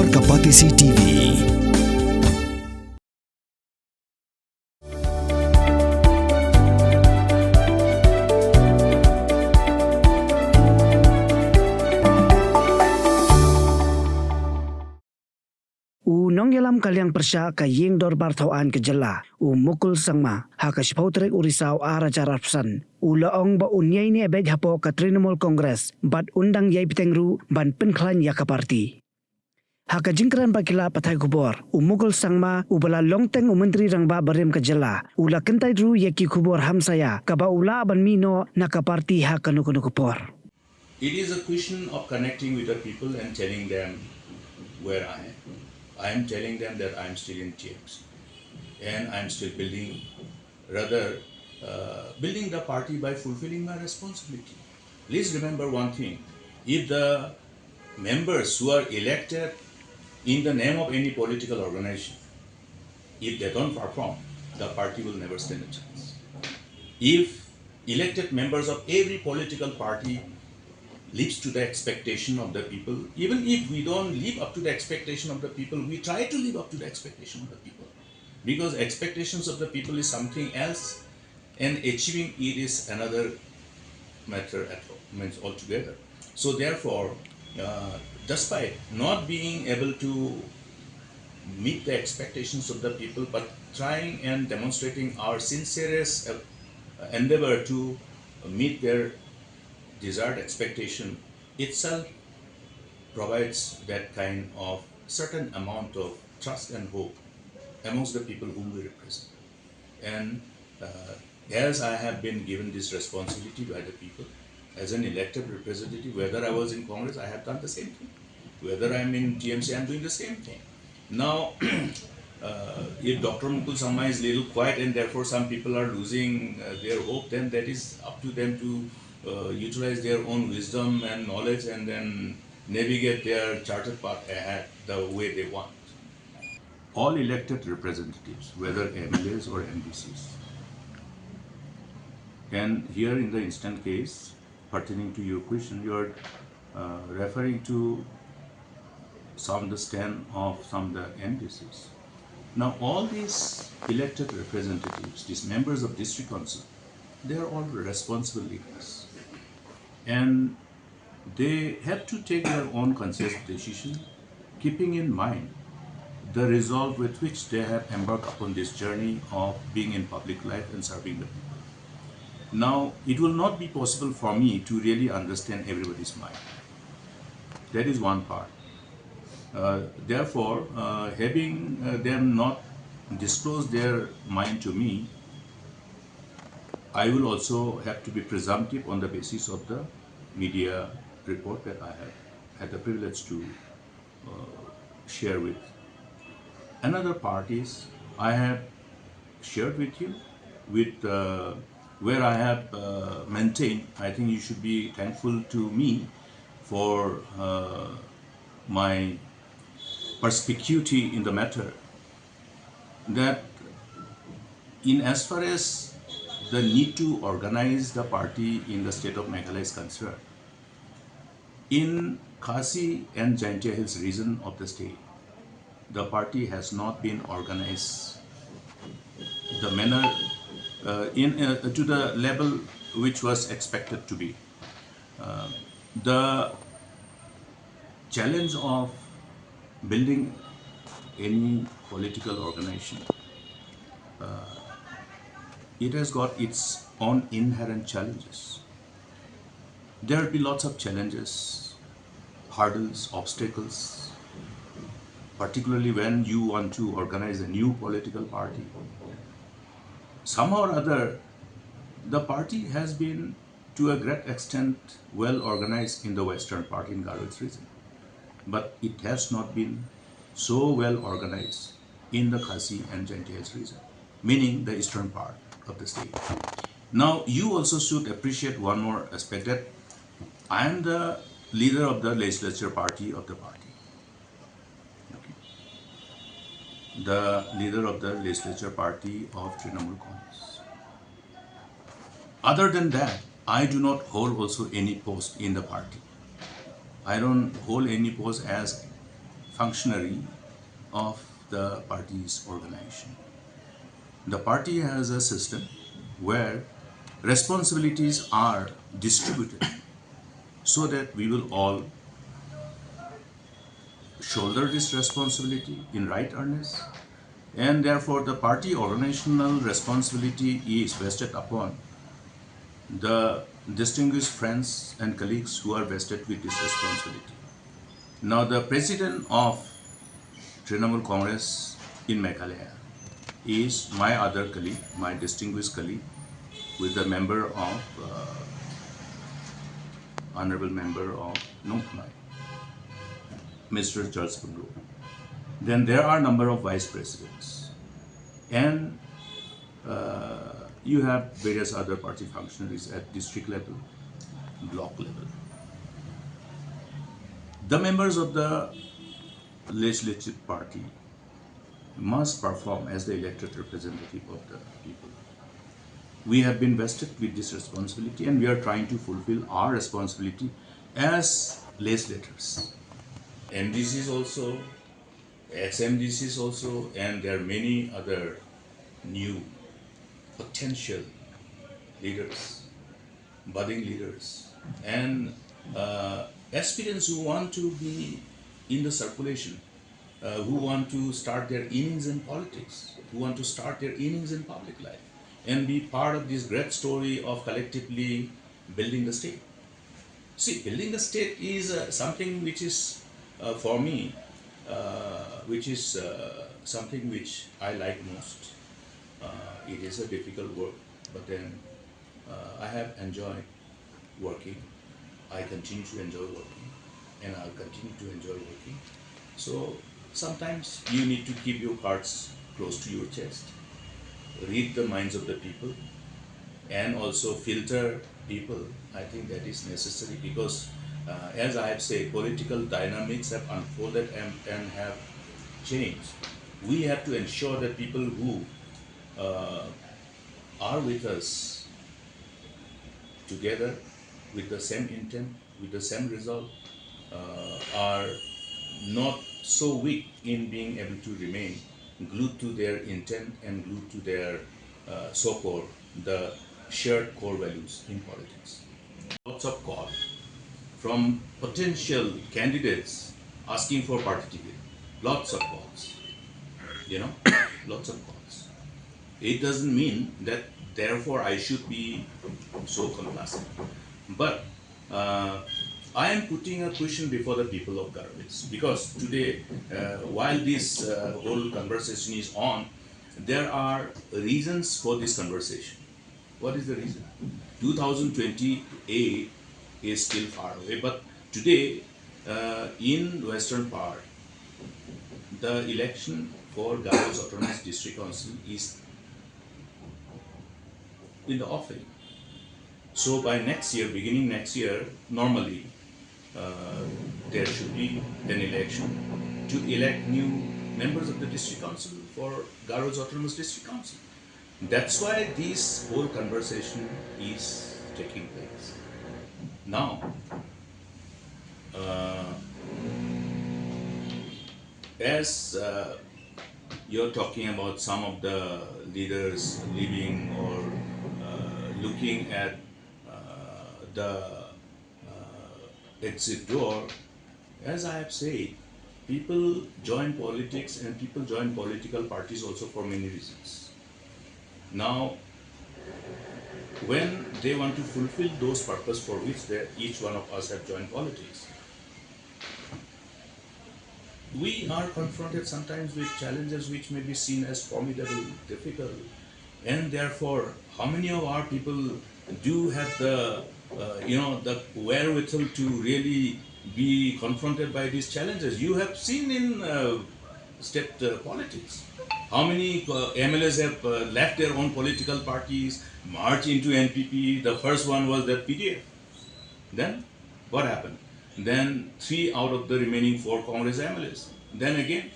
Warga Patisi TV. Nongyalam kalyang persya ka ying dor barthawaan ke jela mukul sangma haka shpautrek urisau ara jarapsan laong ba unyai ni Beit hapo ka Trinamool Kongres bat undang yai pitengru ban Pynkhlaiñ yaka parti haka jingkran bakila pathai kubor mukul sangma bala longteng menteri rangba barem ke jela ula kentai dru yaki kubor hamsaya ka ba ula ban mino naka parti haka nuku kupor. It is a question of connecting with the people and telling them where I am. I am telling them that I am still in TMC and I am still building the party by fulfilling my responsibility. Please remember one thing, if the members who are elected in the name of any political organization, if they don't perform, the party will never stand a chance. If elected members of every political party lives to the expectation of the people, even if we don't live up to the expectation of the people, we try to live up to the expectation of the people. Because expectations of the people is something else and achieving it is another matter at all, means altogether. So therefore, despite not being able to meet the expectations of the people, but trying and demonstrating our sincerest endeavor to meet their desired expectation itself provides that kind of certain amount of trust and hope amongst the people whom we represent. And as I have been given this responsibility by the people, as an elected representative, whether I was in Congress, I have done the same thing. Whether I am in TMC, I am doing the same thing. Now, if Dr. Mukul Sangma is little quiet and therefore some people are losing their hope, then that is up to them to utilize their own wisdom and knowledge and then navigate their chartered path ahead the way they want. All elected representatives, whether MLAs or MDCs, and here in the instant case pertaining to your question, you are referring to some the stand of some the MDCs. Now all these elected representatives, these members of district council, they are all responsible leaders. And they have to take their own conscious decision, keeping in mind the resolve with which they have embarked upon this journey of being in public life and serving the people. Now, it will not be possible for me to really understand everybody's mind. That is one part. Therefore, having them not disclose their mind to me, I will also have to be presumptive on the basis of the media report that I have had the privilege to share with. Another part is I have shared with you with where I have maintained, I think you should be thankful to me for my perspicuity in the matter, that in as far as the need to organize the party in the state of Meghalaya is concerned, in Khasi and Jaintia Hills region of the state, the party has not been organized the manner to the level which was expected to be. The challenge of building any political organization, it has got its own inherent challenges. There will be lots of challenges, hurdles, obstacles, particularly when you want to organize a new political party. Somehow or other, the party has been to a great extent well organized in the western part in Garhwal region, but it has not been so well organized in the Khasi and Jaintia Hills region, meaning the eastern part of the state. Now, you also should appreciate one more aspect, that I am the leader of the legislature party of the party. Okay. The leader of the legislature party of Trinamool Congress. Other than that, I do not hold also any post in the party. I don't hold any post as functionary of the party's organization. The party has a system where responsibilities are distributed so that we will all shoulder this responsibility in right earnest, and therefore the party organizational responsibility is vested upon the distinguished friends and colleagues who are vested with this responsibility. Now, the president of Trinamool Congress in Meghalaya is my other colleague, my distinguished colleague, with the member of honorable member of Ngan, Mr. Charles Pundro. Then there are a number of vice presidents, and you have various other party functionaries at district level, block level. The members of the legislative party must perform as the elected representative of the people. We have been vested with this responsibility, and we are trying to fulfill our responsibility as legislators. MDCs also, ex-MDCs also, and there are many other new potential leaders, budding leaders, and aspirants who want to be in the circulation, who want to start their innings in politics, who want to start their innings in public life, and be part of this great story of collectively building the state. See, building the state is something which is, for me, which is something which I like most. It is a difficult work, but then I have enjoyed working. I continue to enjoy working, and I'll continue to enjoy working. So sometimes you need to keep your cards close to your chest, read the minds of the people, and also filter people. I think that is necessary because, as I have said, political dynamics have unfolded and have changed. We have to ensure that people who are with us together with the same intent, with the same result, are not so weak in being able to remain glued to their intent and glued to their so-called the shared core values in politics. Lots of calls from potential candidates asking for party ticket. Lots of calls, lots of calls. It doesn't mean that therefore I should be so complacent. But I am putting a question before the people of Garavits because today, while this whole conversation is on, there are reasons for this conversation. What is the reason? 2028 is still far away, but today in western part, the election for Garavits Autonomous District Council is in the offing. So by next year, beginning next year, normally there should be an election to elect new members of the district council for Garavits Autonomous District Council. That's why this whole conversation is taking place. Now, as you're talking about some of the leaders leaving or looking at the exit door, as I have said, people join politics and people join political parties also for many reasons. Now, when they want to fulfill those purposes for which each one of us have joined politics, we are confronted sometimes with challenges which may be seen as formidable, difficult, and therefore, how many of our people do have the the wherewithal to really be confronted by these challenges? You have seen in state politics how many MLAs have left their own political parties, marched into NPP. The first one was the PDF. Then what happened? Then 3 out of the remaining 4 Congress MLAs. Then again,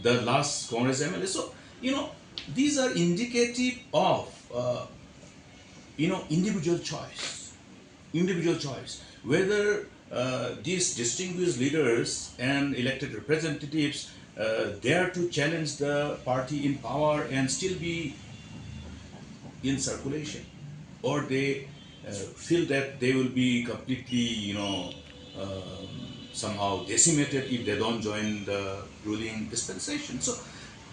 the last Congress MLA. So, these are indicative of, individual choice. Individual choice. Whether these distinguished leaders and elected representatives dare to challenge the party in power and still be in circulation, or they feel that they will be completely, somehow decimated if they don't join the ruling dispensation. So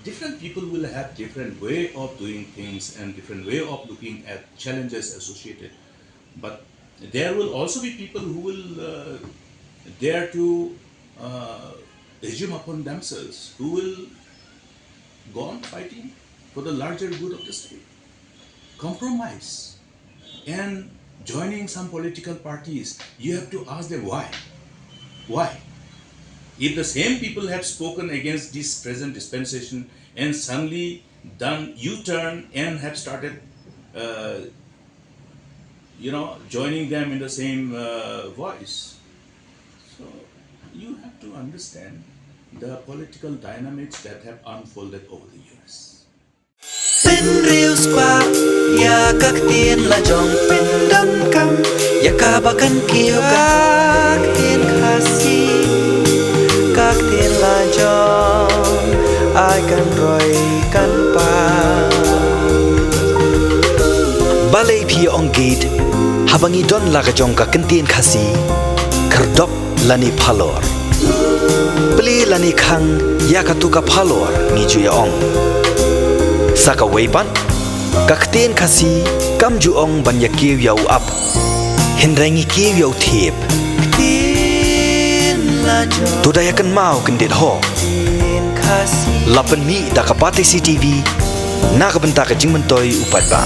different people will have different way of doing things and different way of looking at challenges associated. But there will also be people who will dare to assume upon themselves, who will go on fighting for the larger good of the state, compromise, and joining some political parties. You have to ask them why. Why? If the same people have spoken against this present dispensation and suddenly done U-turn and have started, joining them in the same voice. So you have to understand the political dynamics that have unfolded over the years. Pin real squad, ya các tiên là dòng pin đâm cam, ya cả ba căn kiêu các tiên khá si, các tiên là dòng ai căn rồi căn pa. Balay phi ong gate, habangi don laga dòng các tiên khá si, kerdop lani phalor, beli lani khang ya katuka phalor ni juya ong. Saka weipan, kakten kasi kam juong banya kiw yaw up, hinrengi kiw yaw thiep. Tudayakan mau kendit ho. Lapan mi dakapate CTV, nakabenta ka jingmentoy upat ba.